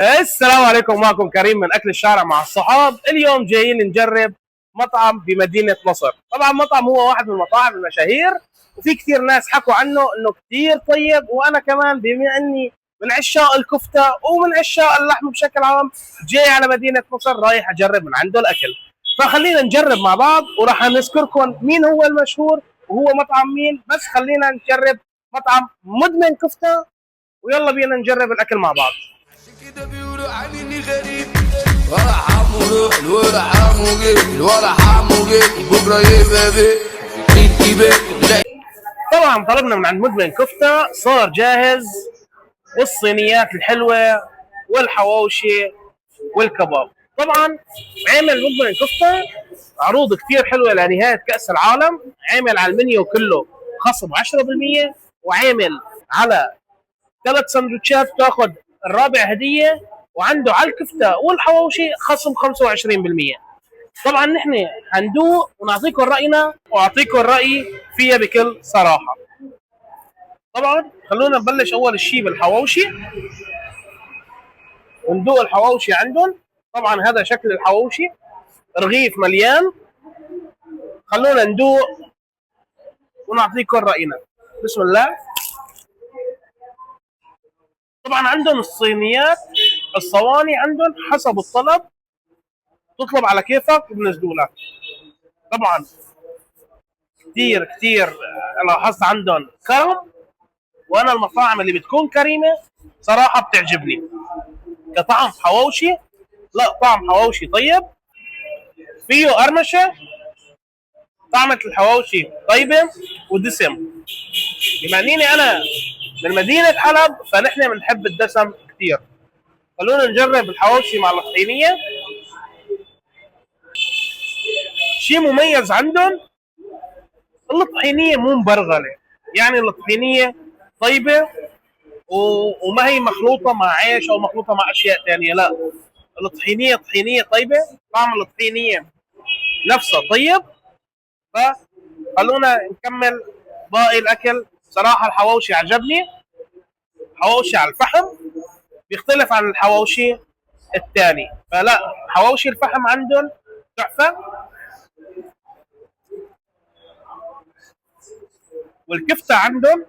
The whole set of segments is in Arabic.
السلام عليكم، معكم كريم من اكل الشارع مع الصحاب. اليوم جايين نجرب مطعم بمدينه نصر. طبعا مطعم هو واحد من المطاعم المشاهير، وفي كثير ناس حكوا عنه انه كثير طيب، وانا كمان بما اني من عشاق الكفته ومن عشاق اللحم بشكل عام، جاي على مدينه نصر رايح اجرب من عنده الاكل. فخلينا نجرب مع بعض، وراح نذكركم مين هو المشهور وهو مطعم مين. بس خلينا نجرب مطعم مدمن كفته، ويلا بينا نجرب الاكل مع بعض. كده بيقولوا عني غريب ولا حموجي ولا حموجي ولا حموجي بكره يبقى بيه. طبعا طلبنا من عند مدمن كفته، صار جاهز، والصينيات الحلوه والحواوشي والكباب. طبعا عامل مدمن كفته عروض كثير حلوه لنهايه كاس العالم، عامل على المنيو كله خصم 10%، وعامل على 3 سندوتشات تاخذ الرابع هديه، وعنده على الكفته والحواوشي خصم 25%. طبعا نحن هندوق ونعطيكم راينا واعطيكم الراي فيها بكل صراحه. طبعا خلونا نبلش اول شيء بالحواوشي وندوق الحواوشي عندهم. طبعا هذا شكل الحواوشي، رغيف مليان. خلونا ندوق ونعطيكم راينا. بسم الله. طبعا عندهم الصينيات، الصواني عندهم حسب الطلب، تطلب على كيفك وبنزلوا لك. طبعا كثير كثير لاحظت عندهم كرم، وانا المطاعم اللي بتكون كريمه صراحه بتعجبني. كطعم حواوشي، لا طعم حواوشي طيب، فيه قرمشه، طعمة الحواوشي طيبه ودسم. بما اني انا من مدينه حلب فنحن بنحب الدسم كثير. خلونا نجرب الحواوشي مع الطحينيه. شيء مميز عندهم الطحينيه مو مبرغله، يعني الطحينيه طيبه وما هي مخلوطه مع عيش او مخلوطه مع اشياء ثانيه، لا الطحينيه طحينيه طيبه، طعم الطحينيه نفسه طيب. فخلونا نكمل باقي الاكل. صراحه الحواوشي عجبني، حواوشي على الفحم بيختلف عن الحواوشي الثاني، فلا حواوشي الفحم عندهم تحفه. والكفته عندهم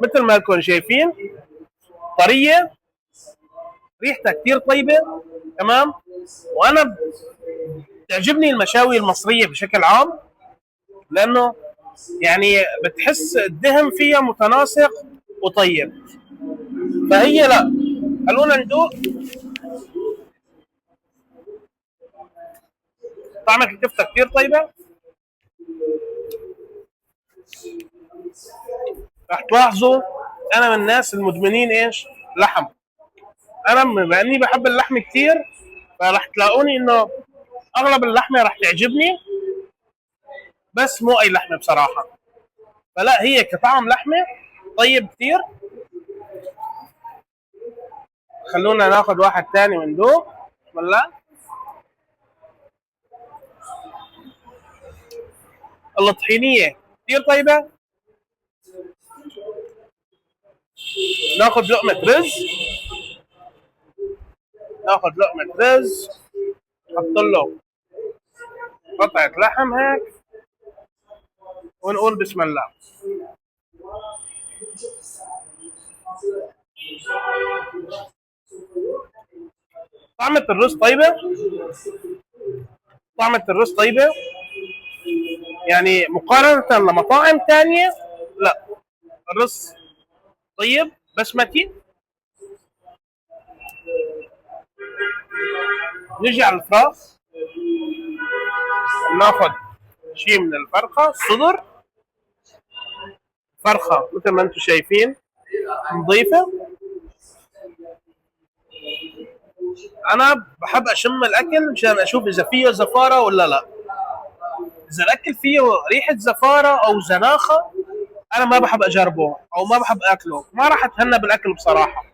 مثل ما انكم شايفين طريه، ريحتها كثير طيبه. تمام. وانا تعجبني المشاوي المصريه بشكل عام، لانه يعني بتحس الدهن فيها متناسق وطيب، فهي لا. خلونا ندوق. طعمة الكفته كثير طيبه. راح تلاحظوا انا من الناس المدمنين ايش؟ لحم. انا بما اني بحب اللحم كثير، فراح تلاقوني انه اغلب اللحمه راح تعجبني، بس مو اي لحمه بصراحه. فلا هي كطعم لحمه طيب كثير. خلونا ناخذ واحد ثاني وندوق. بسم الله. الطحينيه كثير طيبه. ناخذ لقمه رز، ناخذ لقمه رز، نحط له قطعه لحم هيك، ونقول بسم الله. طعمة الرز طيبة، طعمة الرز طيبة، يعني مقارنة لمطاعم تانية لا الرز طيب بسمتي. نجي على الفراخ، ناخذ شيء من الفرخة، صدر فرخة مثل ما انتم شايفين نظيفة. انا بحب اشم الاكل مشان اشوف اذا فيه زفارة ولا لا. اذا الاكل فيه ريحة زفارة او زناخة انا ما بحب اجربه او ما بحب اكله، ما راح اتهنى بالاكل بصراحة.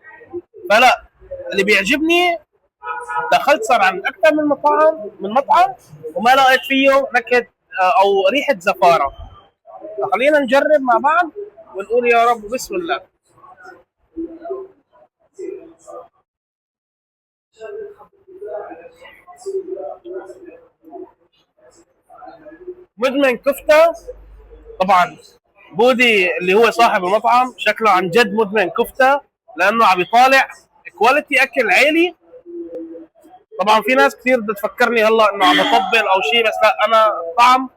فلا، اللي بيعجبني دخلت صار عند اكثر من مطعم وما لقيت فيه نكهة او ريحة زفارة. فخلينا نجرب مع بعض ونقول يا رب بسم الله. مدمن كفته. طبعا بودي اللي هو صاحب المطعم شكله عن جد مدمن كفته، لانه عم يطالع كواليتي اكل عالي. طبعا في ناس كثير بدها تفكرني هلا انه عم بطبل او شيء، بس لا، انا طعم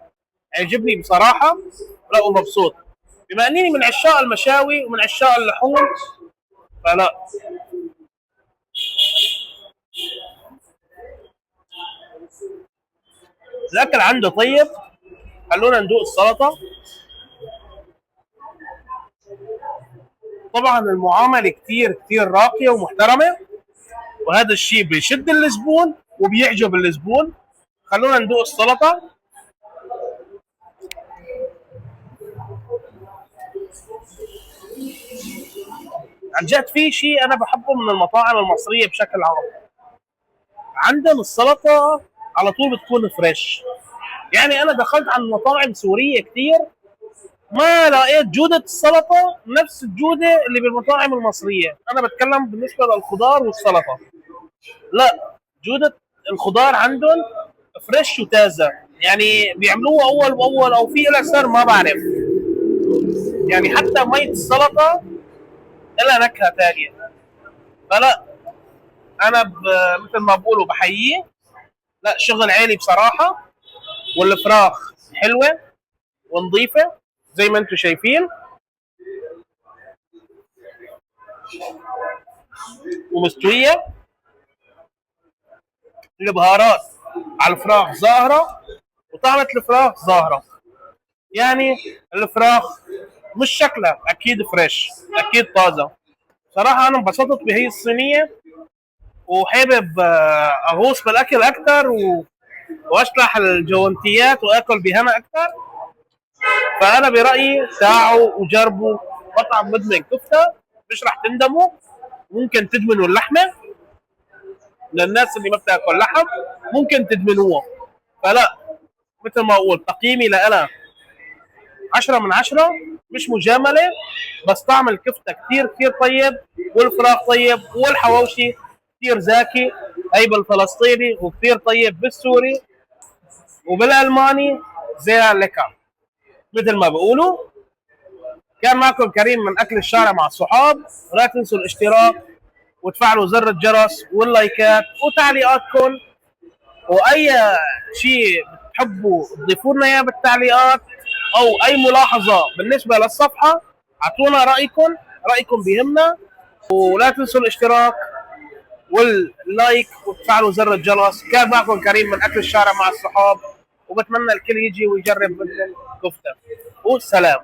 عجبني بصراحه، لا ومبسوط بما اني من عشاق المشاوي ومن عشاق اللحوم. فلا، الاكل عنده طيب. خلونا ندوق السلطه. طبعا المعامله كثير كثير راقيه ومحترمه، وهذا الشيء بيشد الزبون وبيعجب الزبون. خلونا ندوق السلطه. عن جد في شيء انا بحبه من المطاعم المصريه بشكل عام، عندنا السلطه على طول بتكون فريش. يعني انا دخلت على مطاعم سوريه كثير، ما لقيت جودة السلطة نفس الجودة اللي بالمطاعم المصرية. أنا بتكلم بالنسبة للخضار والسلطة، لا، جودة الخضار عندهم فريش وتازة. يعني بيعملوها أول بأول، أو في لها سر ما بعرف. يعني حتى مية السلطة لها نكهة ثانية. فلا، أنا مثل ما بقولوا بحييه. لا، شغل عالي بصراحة. والفراخ حلوة ونظيفة زي ما انتم شايفين، ومستوية. البهارات على الفراخ ظاهرة، وطعمة الفراخ ظاهرة. يعني الفراخ مش شكلها أكيد فريش، أكيد طازة. صراحة أنا انبسطت بهي الصينية، وحابب أغوص بالأكل أكتر وأشلح الجوانتيات وآكل بهنا أكتر. فأنا برأيي تعالوا وجربوا مطعم مدمن كفتة، مش رح تندموا. ممكن تدمنوا اللحمة، للناس اللي ما بتاكل لحم ممكن تدمنوها. فلا، مثل ما اقول تقييمي لأنا 10 من 10، مش مجاملة. بس طعم الكفتة كثير كثير طيب، والفراخ طيب، والحواوشي كثير زاكي، أي بالفلسطيني، وكثير طيب بالسوري، وبالألماني زي لكا مثل ما بقولوا. كان معكم كريم من أكل الشارع مع الصحاب. ولا تنسوا الاشتراك وتفعلوا زر الجرس واللايكات وتعليقاتكم، واي شيء بتحبوا تضيفوا لنا اياه بالتعليقات، او اي ملاحظه بالنسبه للصفحه اعطونا رايكم بيهمنا. ولا تنسوا الاشتراك واللايك وتفعلوا زر الجرس. كان معكم كريم من اكل الشارع مع الصحاب، وبتمنى الكل يجي ويجرب مثل الكفته. والسلام.